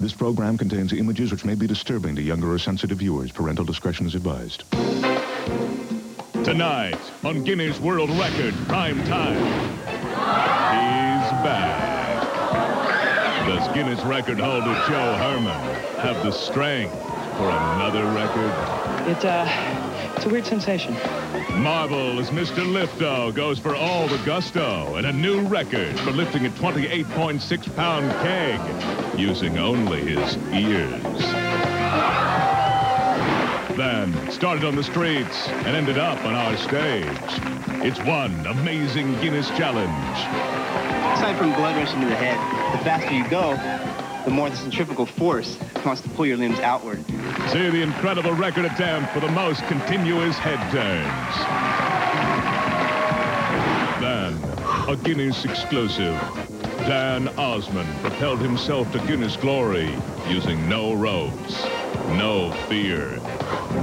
This program contains images which may be disturbing to younger or sensitive viewers. Parental discretion is advised. Tonight, on Guinness World Record Prime Time, he's back. Does Guinness record holder Joe Herman have the strength for another record? It's a weird sensation. Marvel's Mr. Lifto goes for all the gusto and a new record for lifting a 28.6-pound keg using only his ears. Then started on the streets and ended up on our stage. It's one amazing Guinness challenge. Aside from blood rushing to the head, the faster you go, the more the centrifugal force wants to pull your limbs outward. See the incredible record attempt for the most continuous head turns. Then, a Guinness exclusive. Dan Osman propelled himself to Guinness glory using no ropes, no fear,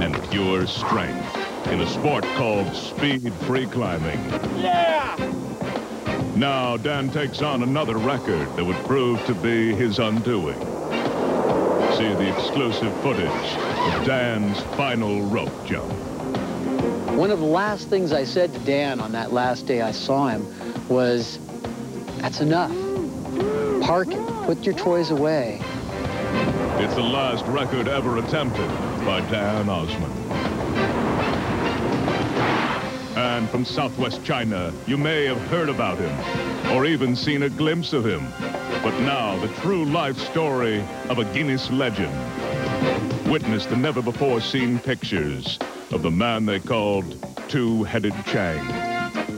and pure strength in a sport called speed free climbing. Yeah! Now Dan takes on another record that would prove to be his undoing. See the exclusive footage of Dan's final rope jump. One of the last things I said to Dan on that last day I saw him was, "That's enough. Park it. Put your toys away." It's the last record ever attempted by Dan Osman. And from southwest China, you may have heard about him or even seen a glimpse of him. But now, the true life story of a Guinness legend. Witness the never-before-seen pictures of the man they called Two-Headed Chang.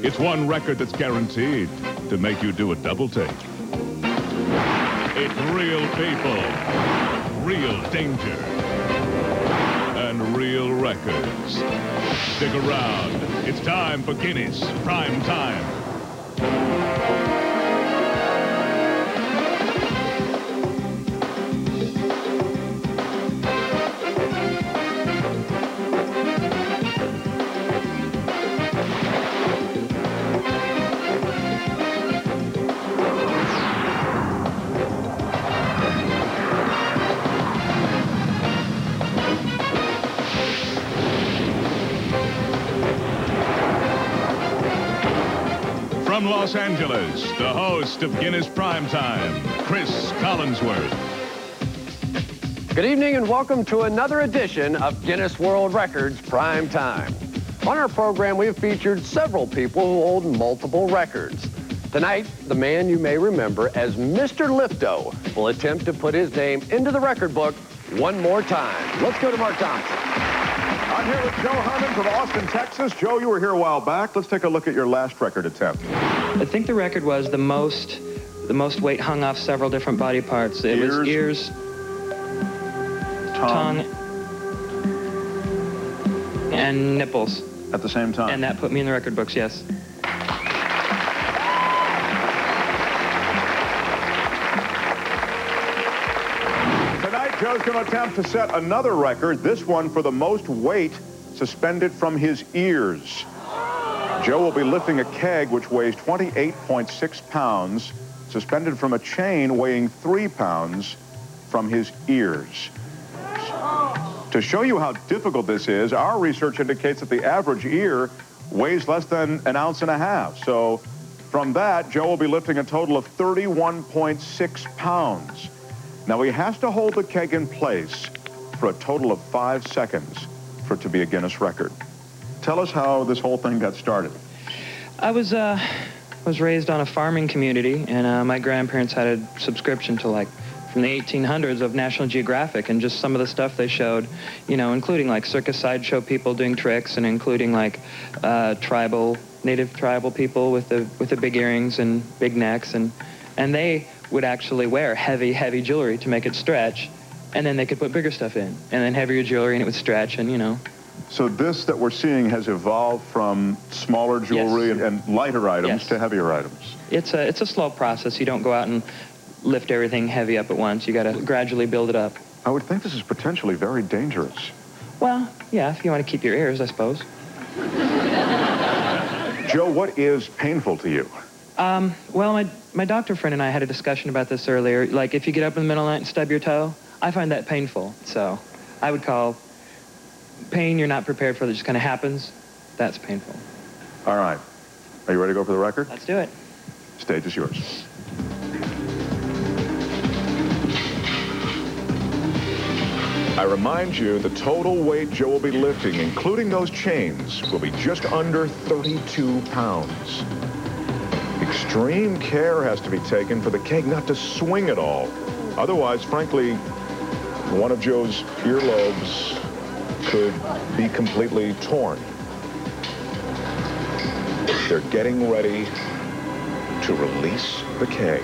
It's one record that's guaranteed to make you do a double take. It's real people, real danger, and real records. Stick around. It's time for Guinness Prime Time. From Los Angeles, the host of Guinness Primetime, Chris Collinsworth. Good evening and welcome to another edition of Guinness World Records Prime Time. On our program, we have featured several people who hold multiple records. Tonight, the man you may remember as Mr. Lifto will attempt to put his name into the record book one more time. Let's go to Mark Thompson. I'm here with Joe Herman from Austin, Texas. Joe, you were here a while back. Let's take a look at your last record attempt. I think the record was the most weight hung off several different body parts. It was ears, tongue, and nipples. At the same time? And that put me in the record books, yes. Joe's going to attempt to set another record, this one for the most weight suspended from his ears. Joe will be lifting a keg which weighs 28.6 pounds, suspended from a chain weighing 3 pounds from his ears. To show you how difficult this is, our research indicates that the average ear weighs less than 1.5 ounces. So from that, Joe will be lifting a total of 31.6 pounds. Now, he has to hold the keg in place for a total of 5 seconds for it to be a Guinness record. Tell us how this whole thing got started. I was raised on a farming community, and my grandparents had a subscription to, like, from the 1800s of National Geographic, and just some of the stuff they showed, you know, including, like, circus sideshow people doing tricks, and including, like, native tribal people with the big earrings and big necks, and they would actually wear heavy jewelry to make it stretch, and then they could put bigger stuff in, and then heavier jewelry, and it would stretch, and, you know. So this that we're seeing has evolved from smaller jewelry Yes. and lighter items Yes. to heavier items. It's a slow process. You don't go out and lift everything heavy up at once. You got to gradually build it up. I would think this is potentially very dangerous. Well, yeah, if you want to keep your ears, I suppose. Joe, what is painful to you? Well, my doctor friend and I had a discussion about this earlier. Like, if you get up in the middle of the night and stub your toe, I find that painful. So I would call pain you're not prepared for that just kind of happens. That's painful. All right. Are you ready to go for the record? Let's do it. Stage is yours. I remind you, the total weight Joe will be lifting, including those chains, will be just under 32 pounds. Extreme care has to be taken for the keg not to swing at all. Otherwise, frankly, one of Joe's earlobes could be completely torn. They're getting ready to release the keg.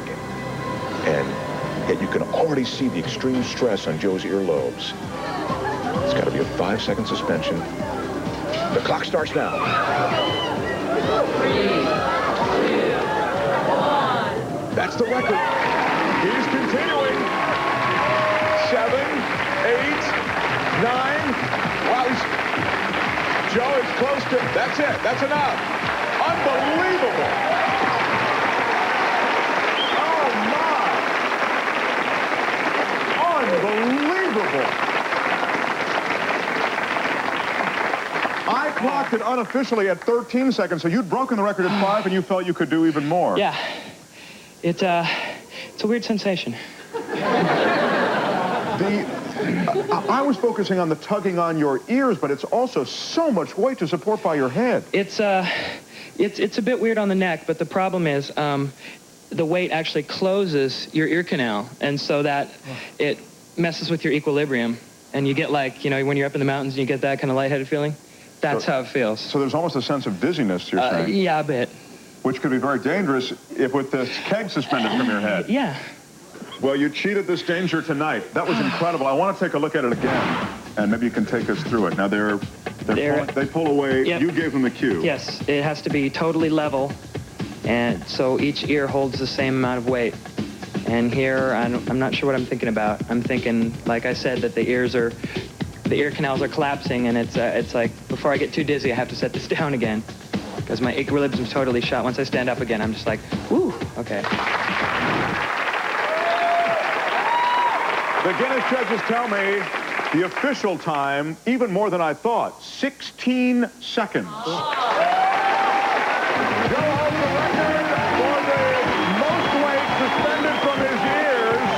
And yet you can already see the extreme stress on Joe's earlobes. It's got to be a 5-second suspension. The clock starts now. 3, 2, 1. That's the record. He's continuing. 7, 8, 9. Wow, Joe is close to, that's it. That's enough. Unbelievable. Oh, my. Unbelievable. I clocked it unofficially at 13 seconds, so you'd broken the record at 5 and you felt you could do even more. Yeah. It's a weird sensation. I was focusing on the tugging on your ears, but it's also so much weight to support by your head. It's a bit weird on the neck, but the problem is the weight actually closes your ear canal, and so that it messes with your equilibrium, and you get, like, you know, when you're up in the mountains and you get that kind of lightheaded feeling. That's how it feels. So there's almost a sense of dizziness, you're saying? Yeah, a bit. Which could be very dangerous if with this keg suspended from your head. Yeah. Well, you cheated this danger tonight. That was incredible. I want to take a look at it again, and maybe you can take us through it. Now, they pull away. Yep. You gave them the cue. Yes, it has to be totally level, and so each ear holds the same amount of weight. And here, I'm not sure what I'm thinking about. I'm thinking, like I said, that the ear canals are collapsing, and it's like, before I get too dizzy, I have to set this down again, because my equilibrium's totally shot. Once I stand up again, I'm just like, woo, okay. The Guinness judges tell me the official time, even more than I thought, 16 seconds. Joe holds the record for the most weight suspended from his ears.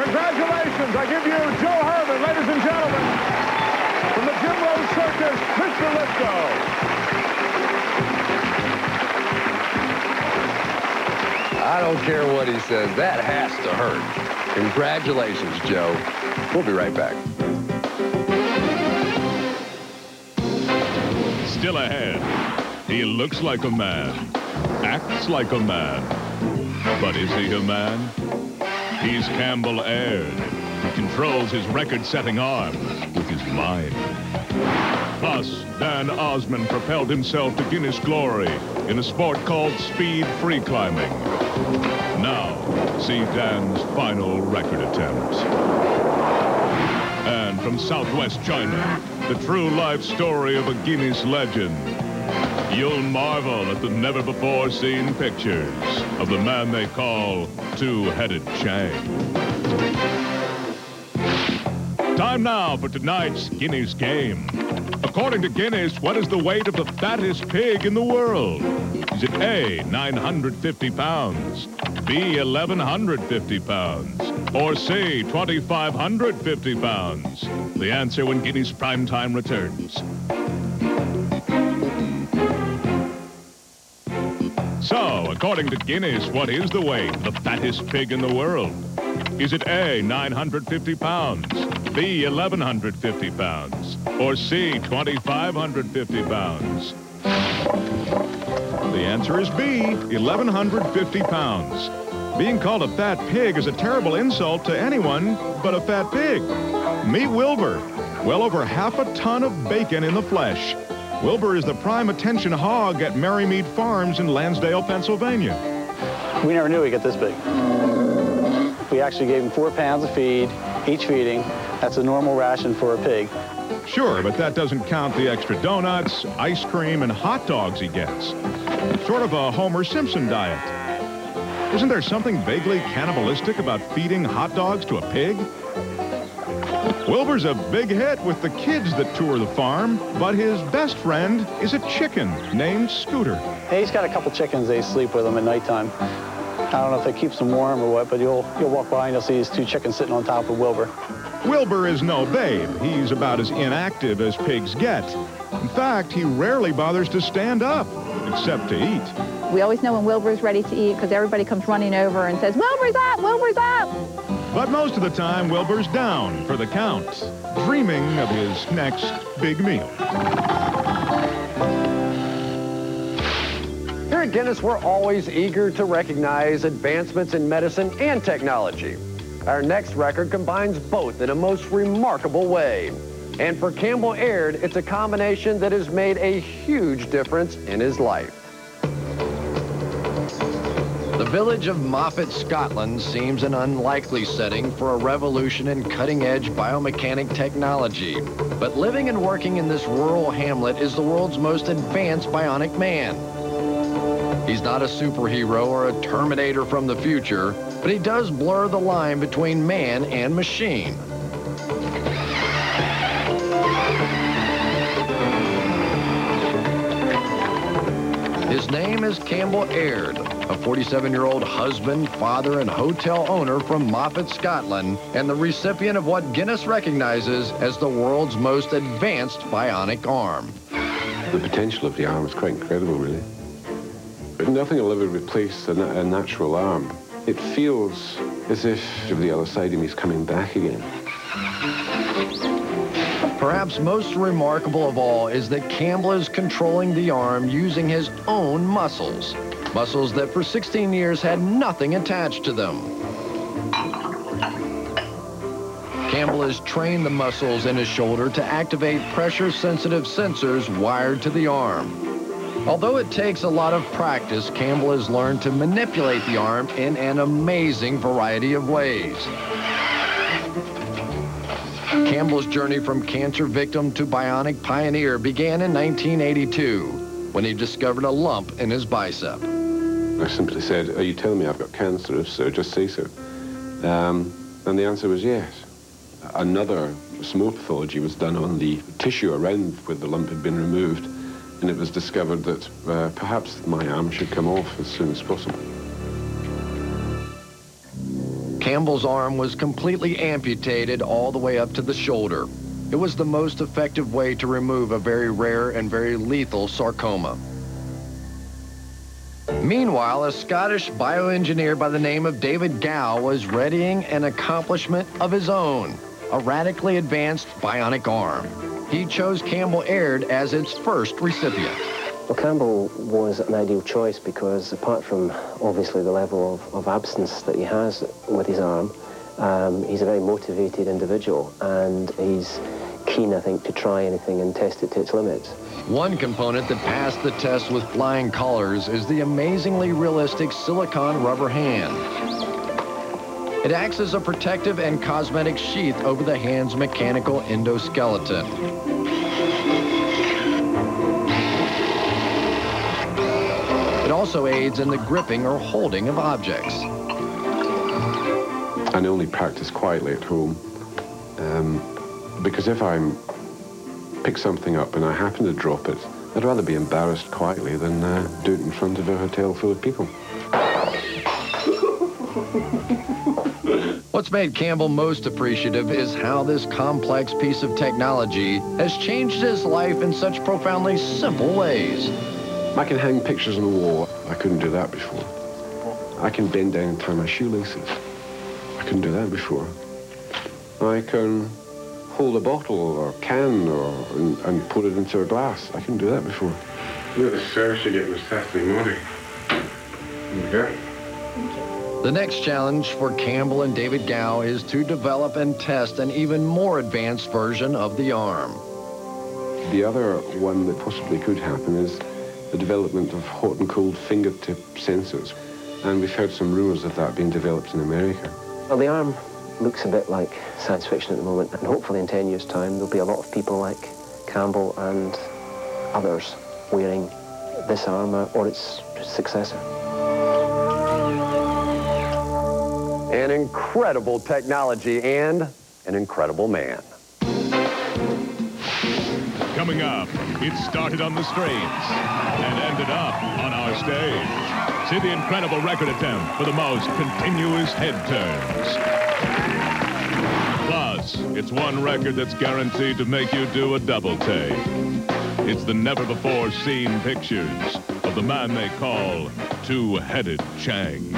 Congratulations. I give you Joe Herman, ladies and gentlemen, from the Jim Rose Circus, Mr. Lifto. I don't care what he says. That has to hurt. Congratulations, Joe. We'll be right back. Still ahead, he looks like a man, acts like a man, but is he a man? He's Campbell Aird. He controls his record-setting arm with his mind. Plus, Dan Osman propelled himself to Guinness glory in a sport called speed free climbing. Now, see Dan's final record attempt. And from Southwest China, the true life story of a Guinness legend. You'll marvel at the never-before-seen pictures of the man they call Two-Headed Chang. Time now for tonight's Guinness game. According to Guinness, what is the weight of the fattest pig in the world? Is it A, 950 pounds, B, 1,150 pounds, or C, 2,550 pounds? The answer when Guinness Primetime returns. So, according to Guinness, what is the weight of the fattest pig in the world? Is it A, 950 pounds, B, 1,150 pounds, or C, 2,550 pounds? The answer is B, 1,150 pounds. Being called a fat pig is a terrible insult to anyone but a fat pig. Meet Wilbur, well over half a ton of bacon in the flesh. Wilbur is the prime attention hog at Merrymead Farms in Lansdale, Pennsylvania. We never knew he'd get this big. We actually gave him 4 pounds of feed each feeding. That's a normal ration for a pig. Sure, but that doesn't count the extra donuts, ice cream, and hot dogs he gets. Sort of a Homer Simpson diet. Isn't there something vaguely cannibalistic about feeding hot dogs to a pig? Wilbur's a big hit with the kids that tour the farm, but his best friend is a chicken named Scooter. Hey, he's got a couple chickens. They sleep with him at nighttime. I don't know if it keeps them warm or what, but you'll walk by and you'll see these 2 chickens sitting on top of Wilbur. Wilbur is no babe. He's about as inactive as pigs get. In fact, he rarely bothers to stand up, except to eat. We always know when Wilbur's ready to eat because everybody comes running over and says, "Wilbur's up! Wilbur's up!" But most of the time, Wilbur's down for the count, dreaming of his next big meal. Here at Guinness, we're always eager to recognize advancements in medicine and technology. Our next record combines both in a most remarkable way. And for Campbell Aird, it's a combination that has made a huge difference in his life. The village of Moffat, Scotland seems an unlikely setting for a revolution in cutting-edge biomechanic technology. But living and working in this rural hamlet is the world's most advanced bionic man. He's not a superhero or a Terminator from the future, but he does blur the line between man and machine. His name is Campbell Aird, a 47-year-old husband, father, and hotel owner from Moffat, Scotland, and the recipient of what Guinness recognizes as the world's most advanced bionic arm. The potential of the arm is quite incredible, really. But nothing will ever replace a natural arm. It feels as if the other side of me is coming back again. Perhaps most remarkable of all is that Campbell is controlling the arm using his own muscles. Muscles that for 16 years had nothing attached to them. Campbell has trained the muscles in his shoulder to activate pressure-sensitive sensors wired to the arm. Although it takes a lot of practice, Campbell has learned to manipulate the arm in an amazing variety of ways. Campbell's journey from cancer victim to bionic pioneer began in 1982 when he discovered a lump in his bicep. I simply said, "Are you telling me I've got cancer? If so, just say so." And the answer was yes. Another small pathology was done on the tissue around where the lump had been removed, and it was discovered that perhaps my arm should come off as soon as possible. Campbell's arm was completely amputated all the way up to the shoulder. It was the most effective way to remove a very rare and very lethal sarcoma. Meanwhile, a Scottish bioengineer by the name of David Gow was readying an accomplishment of his own, a radically advanced bionic arm. He chose Campbell Aird as its first recipient. Well, Campbell was an ideal choice because apart from obviously the level of absence that he has with his arm, he's a very motivated individual and he's keen, I think, to try anything and test it to its limits. One component that passed the test with flying colors is the amazingly realistic silicone rubber hand. It acts as a protective and cosmetic sheath over the hand's mechanical endoskeleton. It also aids in the gripping or holding of objects. I only practice quietly at home because if I pick something up and I happen to drop it, I'd rather be embarrassed quietly than do it in front of a hotel full of people. What's made Campbell most appreciative is how this complex piece of technology has changed his life in such profoundly simple ways. I can hang pictures on the wall. I couldn't do that before. I can bend down and tie my shoelaces. I couldn't do that before. I can hold a bottle or can and put it into a glass. I couldn't do that before. Look at the service you get with testimony. There we go. The next challenge for Campbell and David Gow is to develop and test an even more advanced version of the arm. The other one that possibly could happen is the development of hot and cold fingertip sensors. And we've heard some rumors of that being developed in America. Well, the arm looks a bit like science fiction at the moment, and hopefully in 10 years' time there'll be a lot of people like Campbell and others wearing this arm or its successor. An incredible technology and an incredible man. Coming up, it started on the streets and ended up on our stage. See the incredible record attempt for the most continuous head turns. Plus, it's one record that's guaranteed to make you do a double take. It's the never-before-seen pictures of the man they call Two-Headed Chang.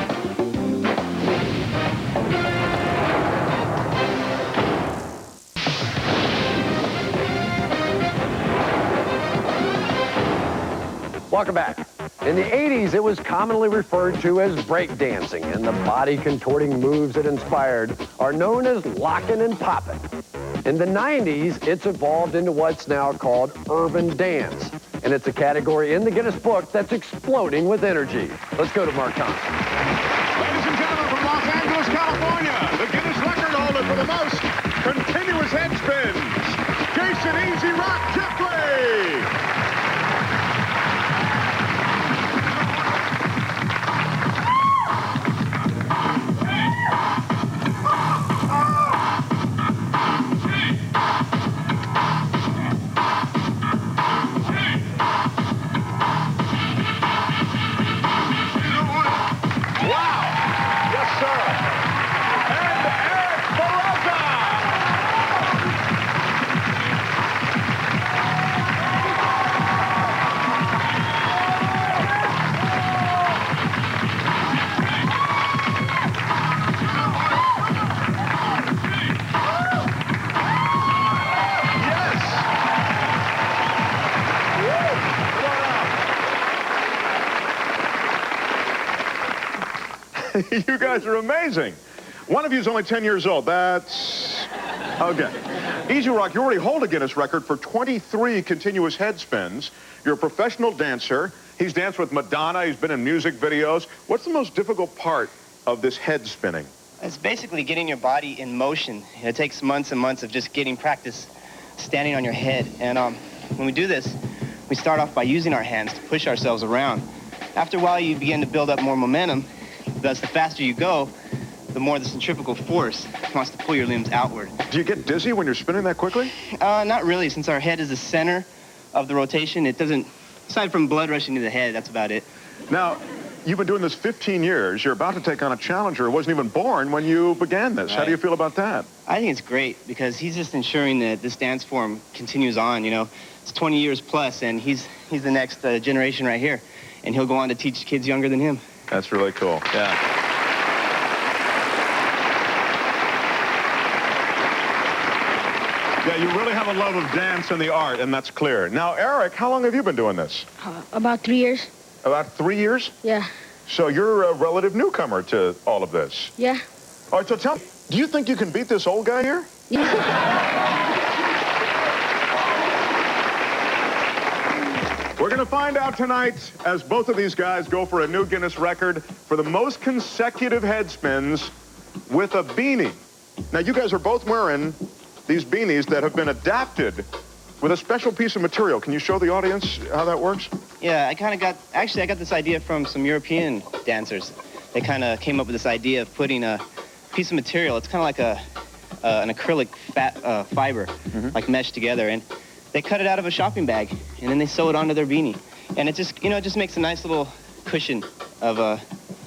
Welcome back. In the 80s, it was commonly referred to as breakdancing, and the body-contorting moves it inspired are known as locking and popping. In the 90s, it's evolved into what's now called urban dance, and it's a category in the Guinness Book that's exploding with energy. Let's go to Mark Thompson. Ladies and gentlemen, from Los Angeles, California, the Guinness record holder for the most continuous head spins, Jason Easy Rock Jeffrey. You guys are amazing. One of you is only 10 years old. That's... okay. Easy Rock, you already hold a Guinness record for 23 continuous head spins. You're a professional dancer. He's danced with Madonna. He's been in music videos. What's the most difficult part of this head spinning? It's basically getting your body in motion. It takes months and months of just getting practice standing on your head. And when we do this, we start off by using our hands to push ourselves around. After a while, you begin to build up more momentum. Thus, the faster you go, the more the centrifugal force wants to pull your limbs outward. Do you get dizzy when you're spinning that quickly? Not really. Since our head is the center of the rotation, it doesn't, aside from blood rushing to the head, that's about it. Now, you've been doing this 15 years. You're about to take on a challenger who wasn't even born when you began this. Right. How do you feel about that? I think it's great because he's just ensuring that this dance form continues on, you know. It's 20 years plus, and he's the next generation right here. And he'll go on to teach kids younger than him. That's really cool. Yeah. Yeah, you really have a love of dance and the art, and that's clear. Now, Eric, how long have you been doing this? About 3 years. About 3 years? Yeah. So you're a relative newcomer to all of this? Yeah. All right, so tell me, do you think you can beat this old guy here? Yeah. We're going to find out tonight as both of these guys go for a new Guinness record for the most consecutive head spins with a beanie. Now, you guys are both wearing these beanies that have been adapted with a special piece of material. Can you show the audience how that works? Yeah, I got this idea from some European dancers. They kind of came up with this idea of putting a piece of material. It's kind of like an acrylic fiber, like meshed together. And they cut it out of a shopping bag, and then they sew it onto their beanie. And it just, it just makes a nice little cushion of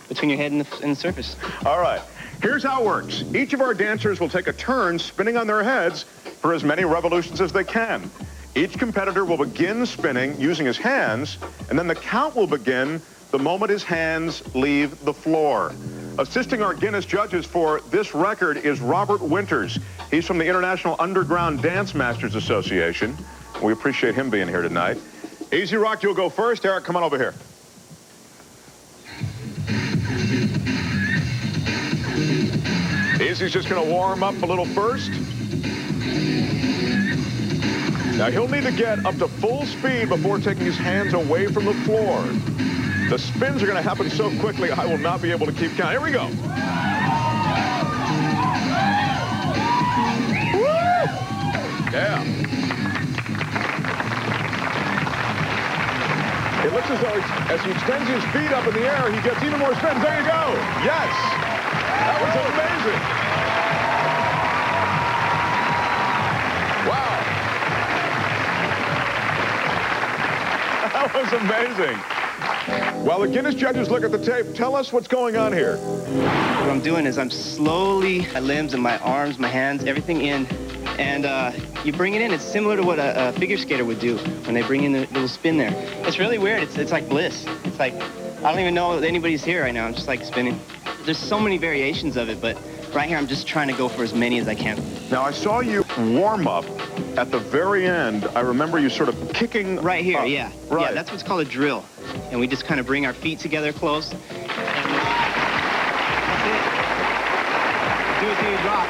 between your head and the surface. All right. Here's how it works. Each of our dancers will take a turn spinning on their heads for as many revolutions as they can. Each competitor will begin spinning using his hands, and then the count will begin the moment his hands leave the floor. Assisting our Guinness judges for this record is Robert Winters. He's from the International Underground Dance Masters Association. We appreciate him being here tonight. Easy Rock, you'll go first. Eric, come on over here. Easy's just going to warm up a little first. Now, he'll need to get up to full speed before taking his hands away from the floor. The spins are going to happen so quickly, I will not be able to keep count. Here we go. As he extends his feet up in the air, he gets even more spins. There you go. Yes. That was amazing. Wow. That was amazing. While the Guinness judges look at the tape, tell us what's going on here. What I'm doing is I'm slowly, my limbs and my arms, my hands, everything in. And you bring it in. It's similar to what a figure skater would do when they bring in the little spin there. It's really weird. It's like bliss. It's like, I don't even know that anybody's here right now. I'm just like spinning. There's so many variations of it, but right here I'm just trying to go for as many as I can. Now, I saw you warm up at the very end. I remember you sort of kicking right here, up. yeah. Right. Yeah, that's what's called a drill. And we just kind of bring our feet together close. And that's it. Do it till you drop.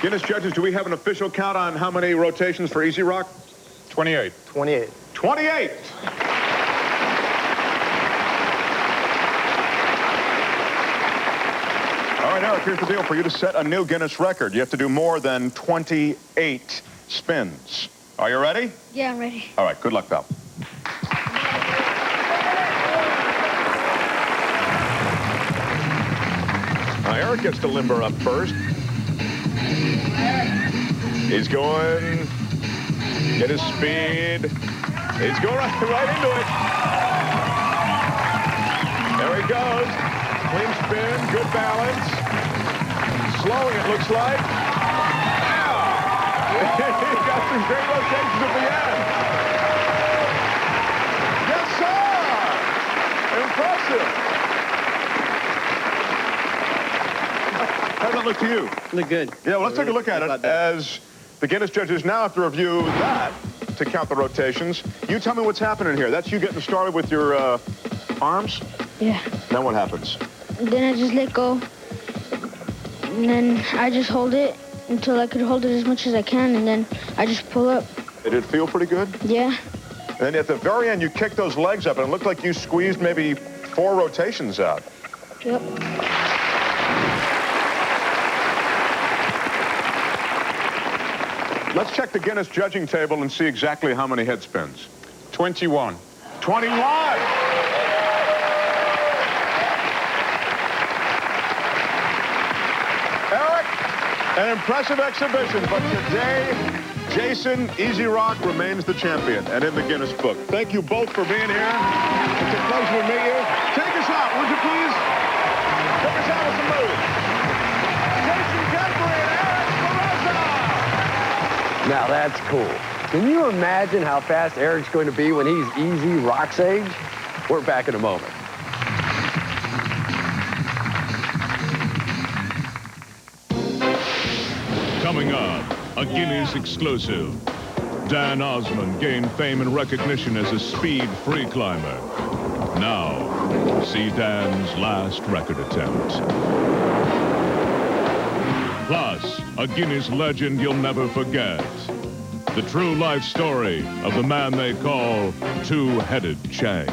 Guinness judges, do we have an official count on how many rotations for Easy Rock? 28. 28. 28! All right, Eric, here's the deal. For you to set a new Guinness record, you have to do more than 28 spins. Are you ready? Yeah, I'm ready. All right, good luck, pal. Now, Eric gets to limber up first. He's going, get his speed. He's going right into it. There he goes. Clean spin, good balance. Slowing, it looks like. He got some great rotations at the end. Yes, sir! Impressive. How does that look to you? Look good. Yeah, well, let's take a look at it as the Guinness judges now have to review that to count the rotations. You tell me what's happening here. That's you getting started with your arms? Yeah. Then what happens? Then I just let go. And then I just hold it until I could hold it as much as I can, and then I just pull up. Did it feel pretty good? Yeah. And at the very end, you kicked those legs up, and it looked like you squeezed maybe 4 rotations out. Yep. Let's check the Guinness judging table and see exactly how many head spins. 21. 21! Eric, an impressive exhibition, but today, Jason Easy Rock remains the champion and in the Guinness book. Thank you both for being here. It's a pleasure to meet you. Take us out, would you please? Take us out with some moves. Jason Cadbury and Eric Barraza. Now that's cool. Can you imagine how fast Eric's going to be when he's Easy Rock's age? We're back in a moment. Coming up, a Guinness exclusive. Dan Osman gained fame and recognition as a speed free climber. Now, see Dan's last record attempt. Plus, a Guinness legend you'll never forget. The true life story of the man they call Two-Headed Chang.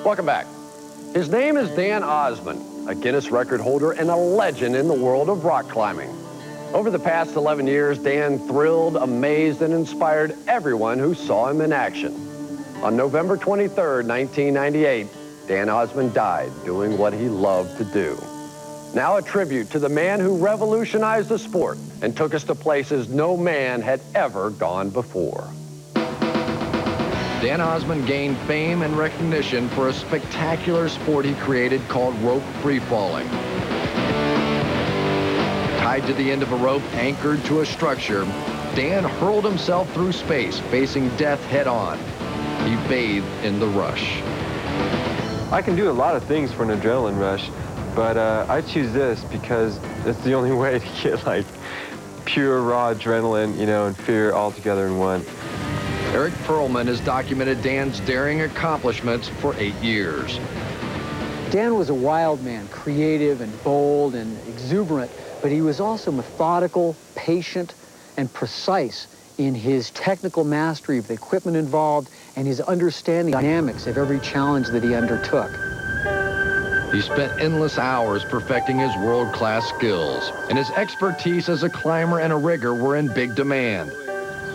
Welcome back. His name is Dan Osman, a Guinness record holder and a legend in the world of rock climbing. Over the past 11 years, Dan thrilled, amazed, and inspired everyone who saw him in action. On November 23rd, 1998, Dan Osman died doing what he loved to do. Now a tribute to the man who revolutionized the sport and took us to places no man had ever gone before. Dan Osman gained fame and recognition for a spectacular sport he created called rope free falling. Tied to the end of a rope anchored to a structure, Dan hurled himself through space, facing death head on. He bathed in the rush. I can do a lot of things for an adrenaline rush, but I choose this because it's the only way to get like pure raw adrenaline, you know, and fear all together in one. Eric Perlman has documented Dan's daring accomplishments for 8 years. Dan was a wild man, creative and bold and exuberant, but he was also methodical, patient, and precise in his technical mastery of the equipment involved and his understanding of the dynamics of every challenge that he undertook. He spent endless hours perfecting his world-class skills, and his expertise as a climber and a rigger were in big demand.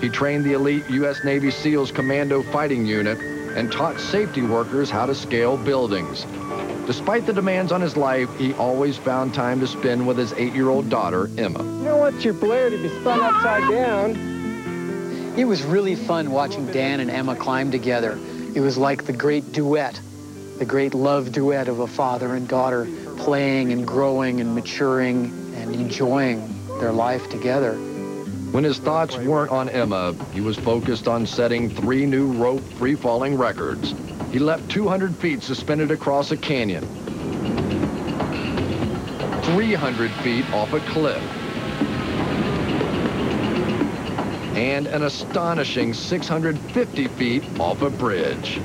He trained the elite U.S. Navy SEALs Commando Fighting Unit and taught safety workers how to scale buildings. Despite the demands on his life, he always found time to spend with his 8-year-old daughter, Emma. You don't want your Blair to be spun upside down. It was really fun watching Dan and Emma climb together. It was like the great duet, the great love duet of a father and daughter playing and growing and maturing and enjoying their life together. When his thoughts weren't on Emma, he was focused on setting 3 new rope free-falling records. He leapt 200 feet suspended across a canyon, 300 feet off a cliff, and an astonishing 650 feet off a bridge.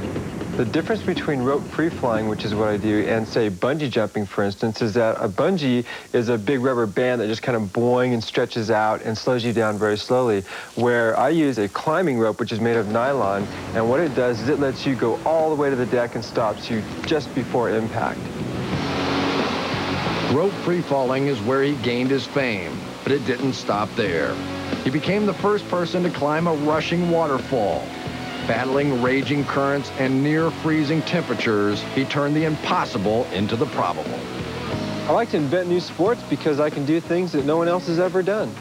The difference between rope free flying, which is what I do, and say bungee jumping, for instance, is that a bungee is a big rubber band that just kind of boing and stretches out and slows you down very slowly, where I use a climbing rope, which is made of nylon, and what it does is it lets you go all the way to the deck and stops you just before impact. Rope free falling is where he gained his fame, but it didn't stop there. He became the first person to climb a rushing waterfall. Battling raging currents and near-freezing temperatures, he turned the impossible into the probable. I like to invent new sports because I can do things that no one else has ever done.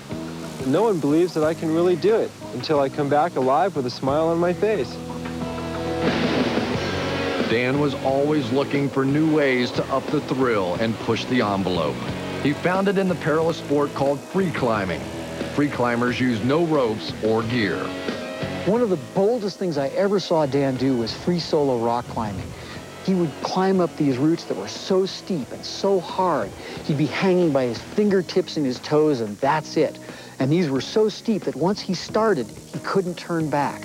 No one believes that I can really do it until I come back alive with a smile on my face. Dan was always looking for new ways to up the thrill and push the envelope. He found it in the perilous sport called free climbing. Free climbers use no ropes or gear. One of the boldest things I ever saw Dan do was free solo rock climbing. He would climb up these routes that were so steep and so hard. He'd be hanging by his fingertips and his toes, and that's it. And these were so steep that once he started, he couldn't turn back.